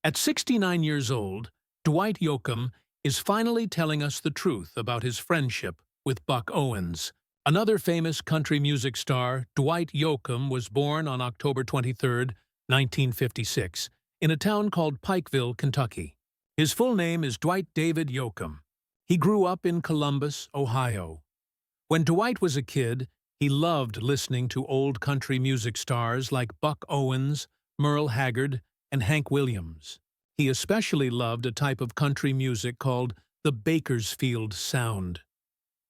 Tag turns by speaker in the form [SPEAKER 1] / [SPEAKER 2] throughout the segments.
[SPEAKER 1] At 69 years old, Dwight Yoakam is finally telling us the truth about his friendship with Buck Owens. Another famous country music star, Dwight Yoakam, was born on October 23, 1956, in a town called Pikeville, Kentucky. His full name is Dwight David Yoakam. He grew up in Columbus, Ohio. When Dwight was a kid, he loved listening to old country music stars like Buck Owens, Merle Haggard, and Hank Williams. He especially loved a type of country music called the Bakersfield sound.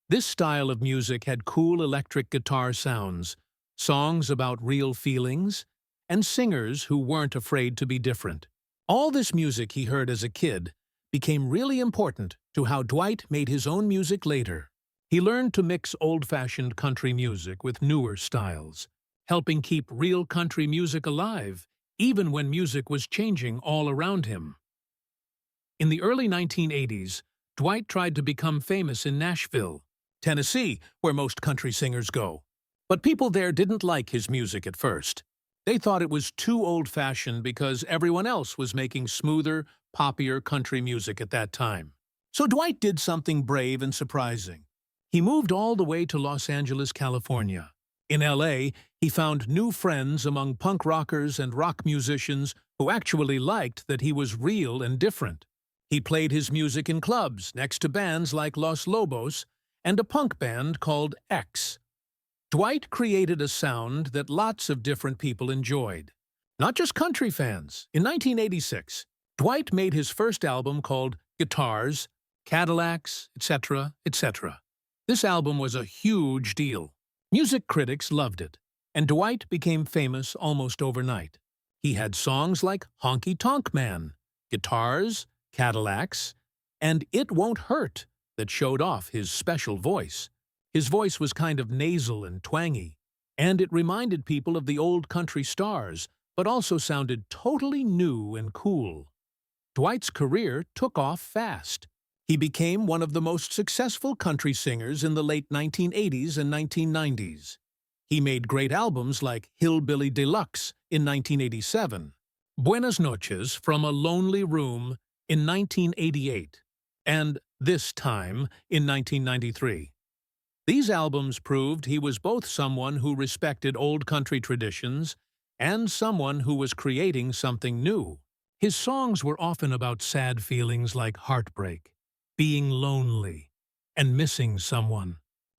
[SPEAKER 1] This style of music had cool electric guitar sounds, songs about real feelings, and singers who weren't afraid to be different. All this music he heard as a kid became really important to how Dwight made his own music later. He learned to mix old-fashioned country music with newer styles, helping keep real country music alive, even when music was changing all around him. In the early 1980s, Dwight tried to become famous in Nashville, Tennessee, where most country singers go. But people there didn't like his music at first. They thought it was too old-fashioned because everyone else was making smoother, poppier country music at that time. So Dwight did something brave and surprising. He moved all the way to Los Angeles, California. In LA, he found new friends among punk rockers and rock musicians who actually liked that he was real and different. He played his music in clubs next to bands like Los Lobos and a punk band called X. Dwight created a sound that lots of different people enjoyed, not just country fans. In 1986, Dwight made his first album called Guitars, Cadillacs, etc., etc. This album was a huge deal. Music critics loved it, and Dwight became famous almost overnight. He had songs like Honky Tonk Man, Guitars, Cadillacs, and It Won't Hurt that showed off his special voice. His voice was kind of nasal and twangy, and it reminded people of the old country stars, but also sounded totally new and cool. Dwight's career took off fast. He became one of the most successful country singers in the late 1980s and 1990s. He made great albums like Hillbilly Deluxe in 1987, Buenas Noches from a Lonely Room in 1988, and This Time in 1993. These albums proved he was both someone who respected old country traditions and someone who was creating something new. His songs were often about sad feelings like heartbreak, being lonely, and missing someone.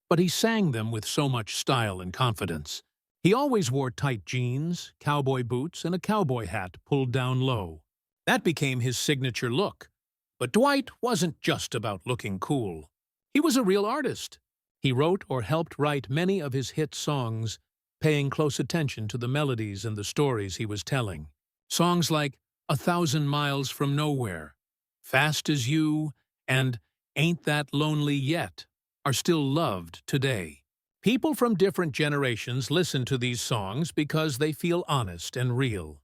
[SPEAKER 1] But he sang them with so much style and confidence. He always wore tight jeans, cowboy boots, and a cowboy hat pulled down low. That became his signature look. But Dwight wasn't just about looking cool. He was a real artist. He wrote or helped write many of his hit songs, paying close attention to the melodies and the stories he was telling. Songs like 1,000 Miles from Nowhere, Fast as You, and Ain't That Lonely Yet are still loved today. People from different generations listen to these songs because they feel honest and real.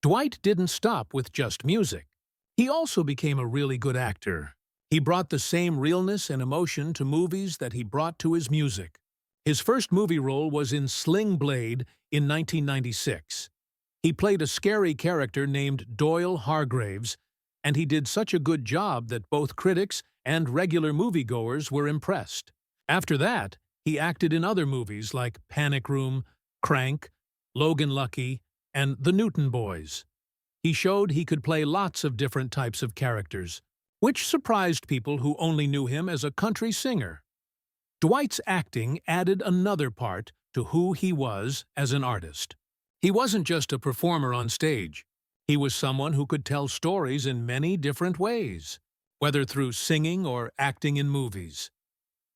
[SPEAKER 1] Dwight didn't stop with just music. He also became a really good actor. He brought the same realness and emotion to movies that he brought to his music. His first movie role was in Sling Blade in 1996. He played a scary character named Doyle Hargraves, and he did such a good job that both critics and regular moviegoers were impressed. After that, he acted in other movies like Panic Room, Crank, Logan Lucky, and The Newton Boys. He showed he could play lots of different types of characters, which surprised people who only knew him as a country singer. Dwight's acting added another part to who he was as an artist. He wasn't just a performer on stage. He was someone who could tell stories in many different ways, whether through singing or acting in movies.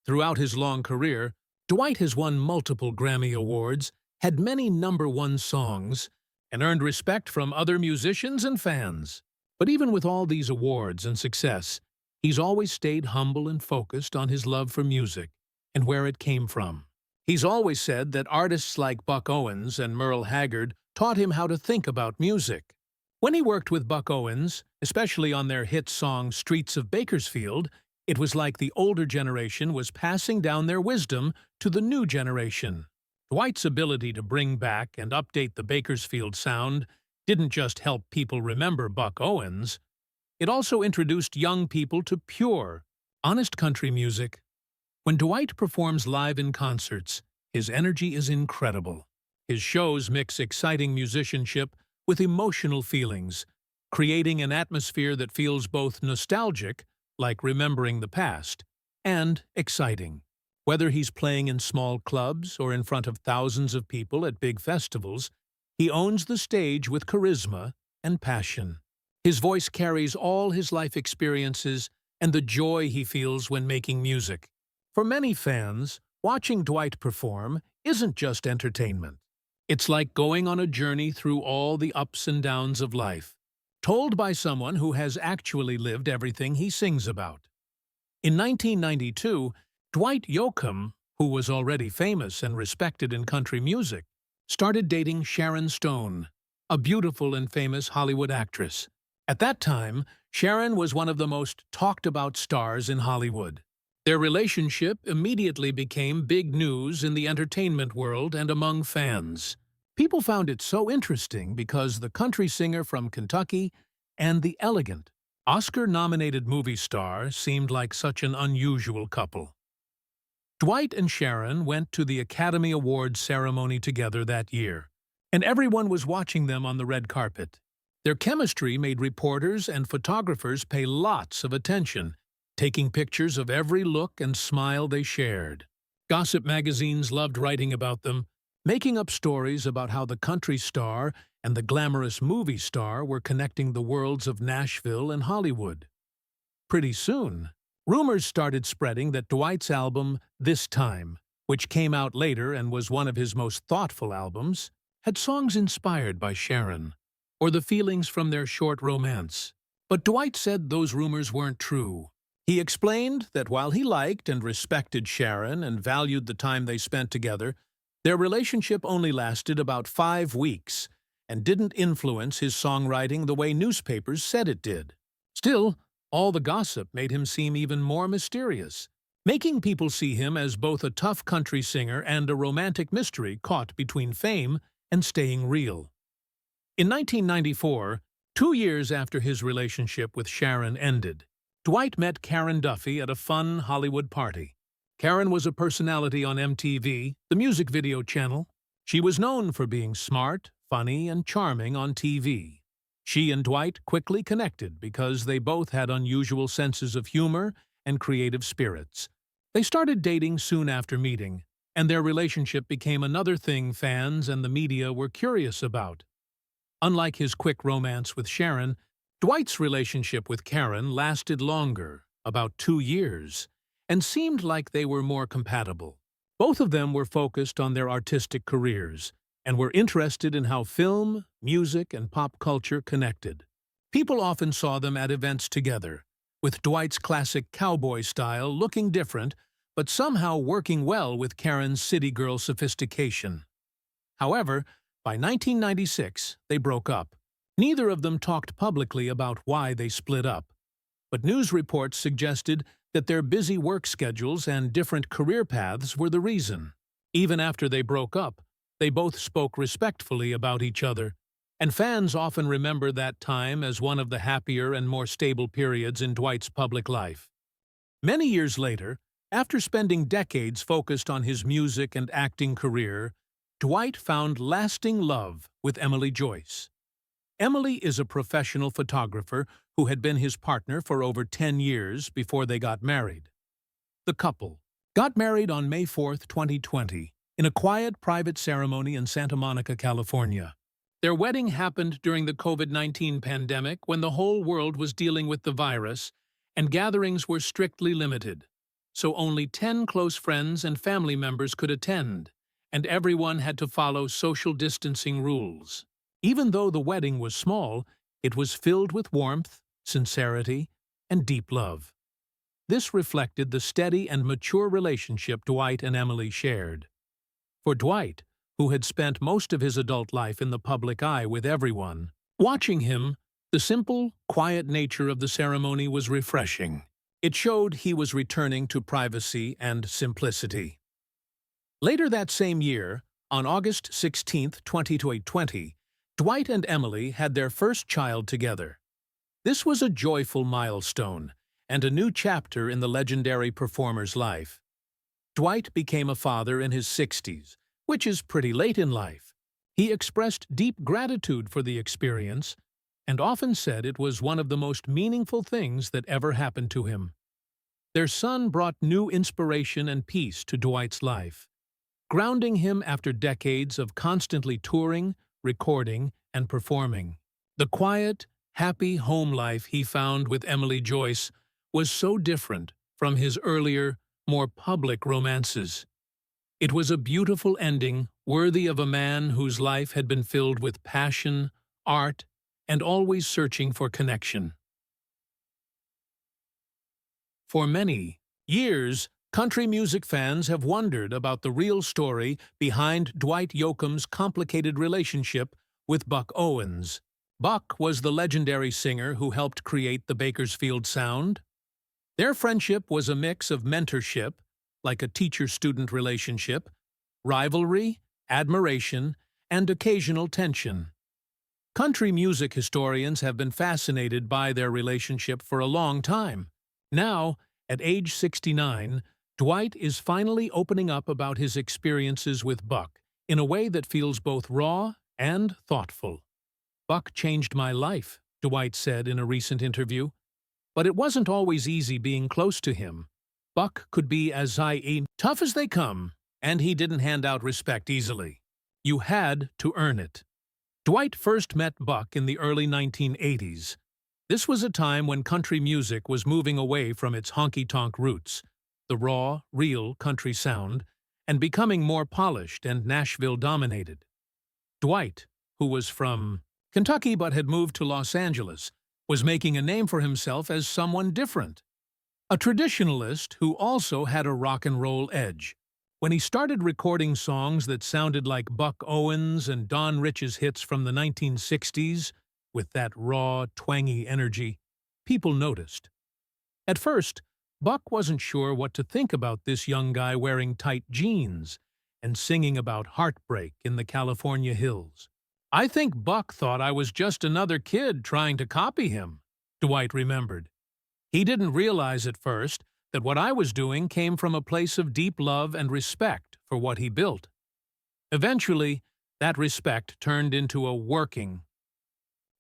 [SPEAKER 1] Throughout his long career, Dwight has won multiple Grammy Awards, had many #1 songs, and earned respect from other musicians and fans. But even with all these awards and success, he's always stayed humble and focused on his love for music and where it came from. He's always said that artists like Buck Owens and Merle Haggard taught him how to think about music. When he worked with Buck Owens, especially on their hit song Streets of Bakersfield, it was like the older generation was passing down their wisdom to the new generation. Dwight's ability to bring back and update the Bakersfield sound didn't just help people remember Buck Owens, it also introduced young people to pure, honest country music. When Dwight performs live in concerts, his energy is incredible. His shows mix exciting musicianship with emotional feelings, creating an atmosphere that feels both nostalgic, like remembering the past, and exciting. Whether he's playing in small clubs or in front of thousands of people at big festivals, he owns the stage with charisma and passion. His voice carries all his life experiences and the joy he feels when making music. For many fans, watching Dwight perform isn't just entertainment. It's like going on a journey through all the ups and downs of life, told by someone who has actually lived everything he sings about. In 1992, Dwight Yoakam, who was already famous and respected in country music, started dating Sharon Stone, a beautiful and famous Hollywood actress. At that time, Sharon was one of the most talked-about stars in Hollywood. Their relationship immediately became big news in the entertainment world and among fans. People found it so interesting because the country singer from Kentucky and the elegant, Oscar-nominated movie star seemed like such an unusual couple. Dwight and Sharon went to the Academy Awards ceremony together that year, and everyone was watching them on the red carpet. Their chemistry made reporters and photographers pay lots of attention, taking pictures of every look and smile they shared. Gossip magazines loved writing about them, making up stories about how the country star and the glamorous movie star were connecting the worlds of Nashville and Hollywood. Pretty soon, rumors started spreading that Dwight's album, This Time, which came out later and was one of his most thoughtful albums, had songs inspired by Sharon, or the feelings from their short romance. But Dwight said those rumors weren't true. He explained that while he liked and respected Sharon and valued the time they spent together, their relationship only lasted about 5 weeks and didn't influence his songwriting the way newspapers said it did. Still, all the gossip made him seem even more mysterious, making people see him as both a tough country singer and a romantic mystery caught between fame and staying real. In 1994, 2 years after his relationship with Sharon ended, Dwight met Karen Duffy at a fun Hollywood party. Karen was a personality on MTV, the music video channel. She was known for being smart, funny, and charming on TV. She and Dwight quickly connected because they both had unusual senses of humor and creative spirits. They started dating soon after meeting, and their relationship became another thing fans and the media were curious about. Unlike his quick romance with Sharon, Dwight's relationship with Karen lasted longer, about 2 years, and seemed like they were more compatible. Both of them were focused on their artistic careers and were interested in how film, music, and pop culture connected. People often saw them at events together, with Dwight's classic cowboy style looking different but somehow working well with Karen's city girl sophistication. However, by 1996, they broke up. Neither of them talked publicly about why they split up, but news reports suggested that their busy work schedules and different career paths were the reason. Even after they broke up, they both spoke respectfully about each other, and fans often remember that time as one of the happier and more stable periods in Dwight's public life. Many years later, after spending decades focused on his music and acting career, Dwight found lasting love with Emily Joyce. Emily is a professional photographer who had been his partner for over 10 years before they got married. The couple got married on May 4, 2020, in a quiet, private ceremony in Santa Monica, California. Their wedding happened during the COVID-19 pandemic when the whole world was dealing with the virus and gatherings were strictly limited, so only 10 close friends and family members could attend, and everyone had to follow social distancing rules. Even though the wedding was small, it was filled with warmth, sincerity, and deep love. This reflected the steady and mature relationship Dwight and Emily shared. For Dwight, who had spent most of his adult life in the public eye with everyone, watching him, the simple, quiet nature of the ceremony was refreshing. It showed he was returning to privacy and simplicity. Later that same year, on August 16, 2020, Dwight and Emily had their first child together. This was a joyful milestone and a new chapter in the legendary performer's life. Dwight became a father in his 60s, which is pretty late in life. He expressed deep gratitude for the experience and often said it was one of the most meaningful things that ever happened to him. Their son brought new inspiration and peace to Dwight's life, grounding him after decades of constantly touring, recording, and performing. The quiet, happy home life he found with Emily Joyce was so different from his earlier, more public romances. It was a beautiful ending, worthy of a man whose life had been filled with passion, art, and always searching for connection. For many years, country music fans have wondered about the real story behind Dwight Yoakam's complicated relationship with Buck Owens. Buck was the legendary singer who helped create the Bakersfield sound. Their friendship was a mix of mentorship, like a teacher-student relationship, rivalry, admiration, and occasional tension. Country music historians have been fascinated by their relationship for a long time. Now, at age 69, Dwight is finally opening up about his experiences with Buck in a way that feels both raw and thoughtful. "Buck changed my life," Dwight said in a recent interview. "But it wasn't always easy being close to him. Buck could be as tough as they come, and he didn't hand out respect easily. You had to earn it." Dwight first met Buck in the early 1980s. This was a time when country music was moving away from its honky-tonk roots, the raw, real country sound, and becoming more polished and Nashville-dominated. Dwight, who was from Kentucky but had moved to Los Angeles, was making a name for himself as someone different. A traditionalist who also had a rock and roll edge. When he started recording songs that sounded like Buck Owens and Don Rich's hits from the 1960s, with that raw, twangy energy, people noticed. At first, Buck wasn't sure what to think about this young guy wearing tight jeans and singing about heartbreak in the California hills. "I think Buck thought I was just another kid trying to copy him," Dwight remembered. "He didn't realize at first that what I was doing came from a place of deep love and respect for what he built. Eventually, that respect turned into a working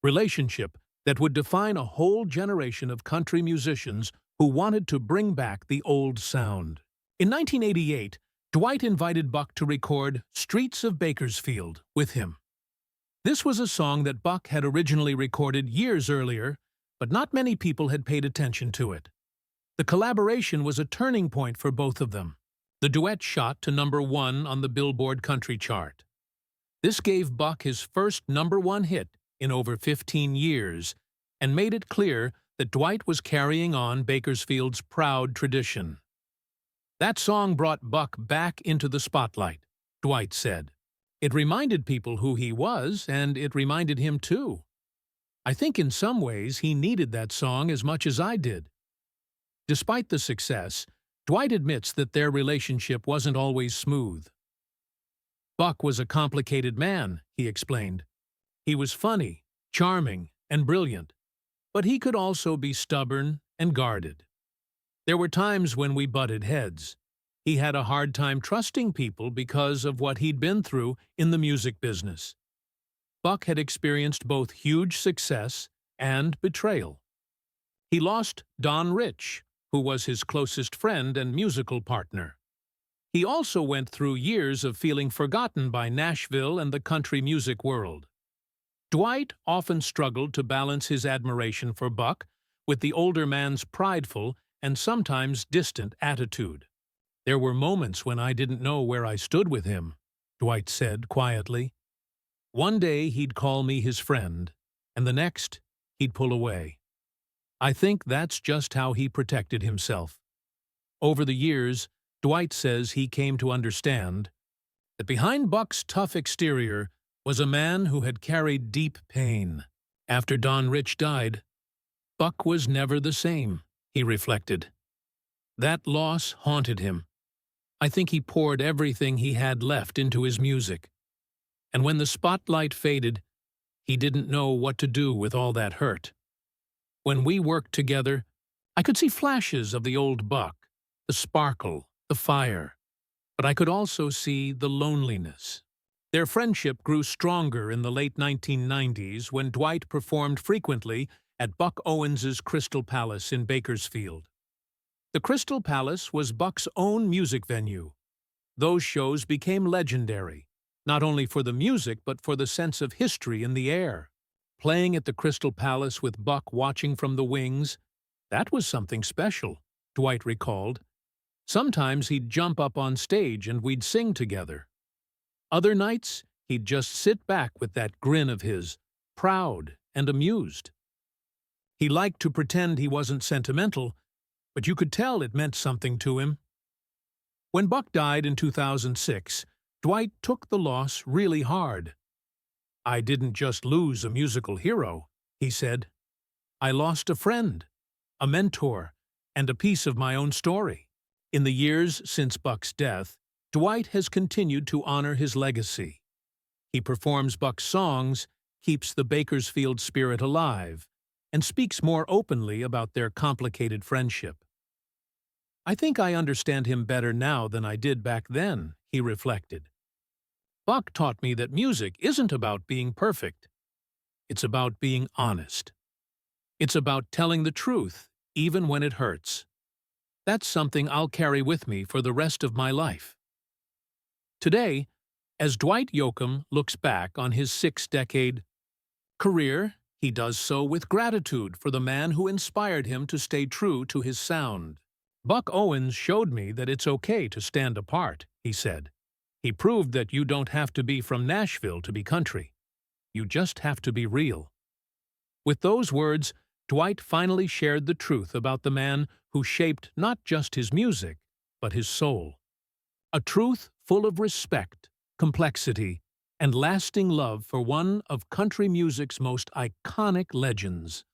[SPEAKER 1] relationship that would define a whole generation of country musicians who wanted to bring back the old sound." In 1988, Dwight invited Buck to record "Streets of Bakersfield" with him. This was a song that Buck had originally recorded years earlier, but not many people had paid attention to it. The collaboration was a turning point for both of them. The duet shot to #1 on the Billboard Country chart. This gave Buck his first #1 hit in over 15 years and made it clear that Dwight was carrying on Bakersfield's proud tradition. "That song brought Buck back into the spotlight," Dwight said. "It reminded people who he was, and it reminded him too. I think in some ways he needed that song as much as I did." Despite the success, Dwight admits that their relationship wasn't always smooth. "Buck was a complicated man," he explained. "He was funny, charming, and brilliant, but he could also be stubborn and guarded. There were times when we butted heads. He had a hard time trusting people because of what he'd been through in the music business." Buck had experienced both huge success and betrayal. He lost Don Rich, who was his closest friend and musical partner. He also went through years of feeling forgotten by Nashville and the country music world. Dwight often struggled to balance his admiration for Buck with the older man's prideful and sometimes distant attitude. "There were moments when I didn't know where I stood with him," Dwight said quietly. "One day he'd call me his friend, and the next he'd pull away. I think that's just how he protected himself." Over the years, Dwight says he came to understand that behind Buck's tough exterior was a man who had carried deep pain. After Don Rich died, Buck was never the same, he reflected. That loss haunted him. I think he poured everything he had left into his music. And when the spotlight faded, He didn't know what to do with all that hurt. When we worked together, I could see flashes of the old Buck, the sparkle, the fire, but I could also see the loneliness. Their friendship grew stronger in the late 1990s when Dwight performed frequently at Buck Owens's Crystal Palace in Bakersfield. The Crystal Palace was Buck's own music venue. Those shows became legendary, not only for the music but for the sense of history in the air. Playing at the Crystal Palace with Buck watching from the wings, that was something special, Dwight recalled. Sometimes he'd jump up on stage and we'd sing together. Other nights, he'd just sit back with that grin of his, proud and amused. He liked to pretend he wasn't sentimental, but you could tell it meant something to him. When Buck died in 2006, Dwight took the loss really hard. "I didn't just lose a musical hero," he said. "I lost a friend, a mentor, and a piece of my own story." In the years since Buck's death, Dwight has continued to honor his legacy. He performs Buck's songs, keeps the Bakersfield spirit alive, and speaks more openly about their complicated friendship. "I think I understand him better now than I did back then," he reflected. "Buck taught me that music isn't about being perfect. It's about being honest. It's about telling the truth, even when it hurts. That's something I'll carry with me for the rest of my life." Today, as Dwight Yoakam looks back on his 6-decade career, he does so with gratitude for the man who inspired him to stay true to his sound. "Buck Owens showed me that it's okay to stand apart," he said. "He proved that you don't have to be from Nashville to be country. You just have to be real." With those words, Dwight finally shared the truth about the man who shaped not just his music, but his soul. A truth full of respect, complexity, and lasting love for one of country music's most iconic legends.